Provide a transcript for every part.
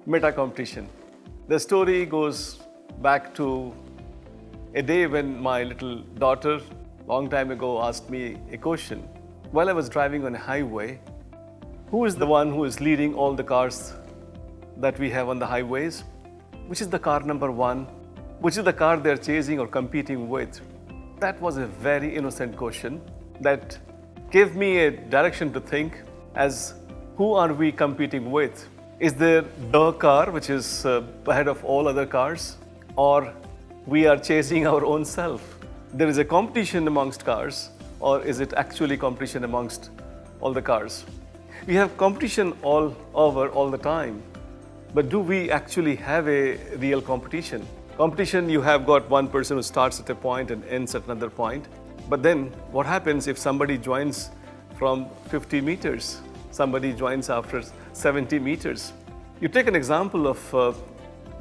Meta competition. The story goes back to a day when my little daughter, long time ago, asked me a question. While I was driving on a highway, who is the one who is leading all the cars that we have on the highways? Which is the car number one? Which is the car they're chasing or competing with? That was a very innocent question that gave me a direction to think as who are we competing with? Is there the car which is ahead of all other cars, or we are chasing our own self? There is a competition amongst cars, or is it actually competition amongst all the cars? We have competition all over all the time, but do we actually have a real competition? Competition, you have got one person who starts at a point and ends at another point. But then what happens if somebody joins from 50 meters? Somebody joins after 70 meters. You take an example of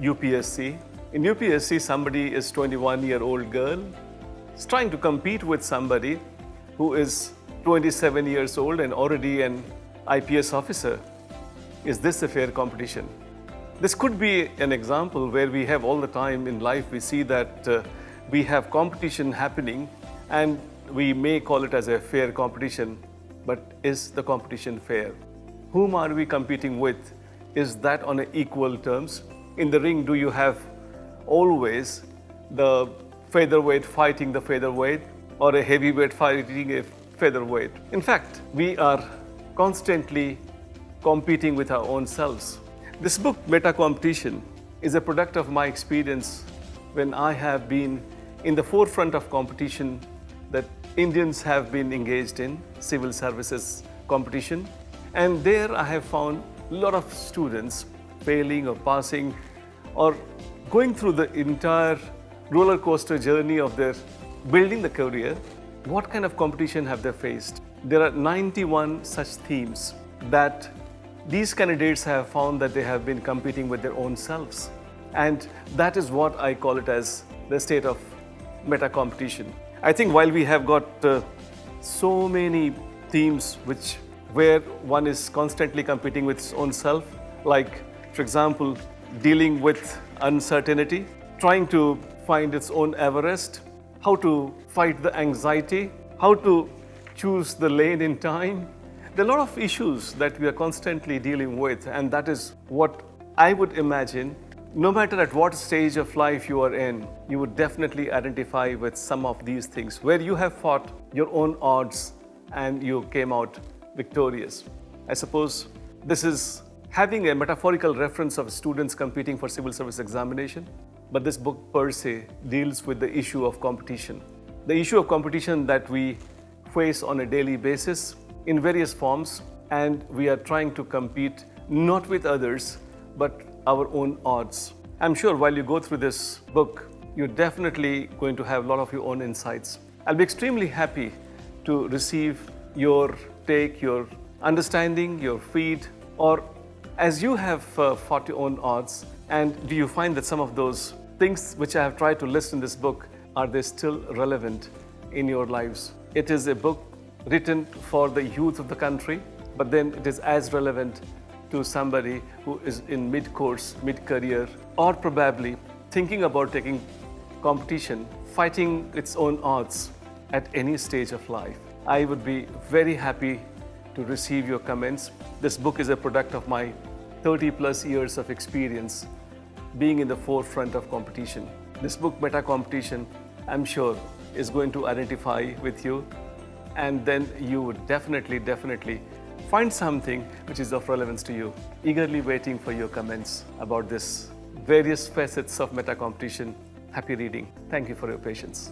UPSC. In UPSC, somebody is 21-year-old girl is trying to compete with somebody who is 27 years old and already an IPS officer. Is this a fair competition? This could be an example where we have all the time in life, we see that we have competition happening and we may call it as a fair competition, but is the competition fair? Whom are we competing with? Is that on equal terms? In the ring, do you have always the featherweight fighting the featherweight or a heavyweight fighting a featherweight? In fact, we are constantly competing with our own selves. This book, Meta Competition, is a product of my experience when I have been in the forefront of competition that Indians have been engaged in, civil services competition. And there I have found a lot of students failing or passing or going through the entire roller coaster journey of their building the career. What kind of competition have they faced? There are 91 such themes that these candidates have found that they have been competing with their own selves. And that is what I call it as the state of meta competition. I think while we have got so many themes where one is constantly competing with its own self, like, for example, dealing with uncertainty, trying to find its own Everest, how to fight the anxiety, how to choose the lane in time. There are a lot of issues that we are constantly dealing with, and that is what I would imagine. No matter at what stage of life you are in, you would definitely identify with some of these things where you have fought your own odds and you came out victorious. I suppose this is having a metaphorical reference of students competing for civil service examination, but this book per se deals with the issue of competition. The issue of competition that we face on a daily basis in various forms, and we are trying to compete not with others, but our own odds. I'm sure while you go through this book, you're definitely going to have a lot of your own insights. I'll be extremely happy to receive your take, your understanding, your feed, or as you have fought your own odds, and do you find that some of those things which I have tried to list in this book, are they still relevant in your lives? It is a book written for the youth of the country, but then it is as relevant to somebody who is in mid-course, mid-career, or probably thinking about taking competition, fighting its own odds at any stage of life. I would be very happy to receive your comments. This book is a product of my 30+ years of experience being in the forefront of competition. This book, Meta Competition, I'm sure is going to identify with you, and then you would definitely find something which is of relevance to you. Eagerly waiting for your comments about this various facets of meta competition. Happy reading. Thank you for your patience.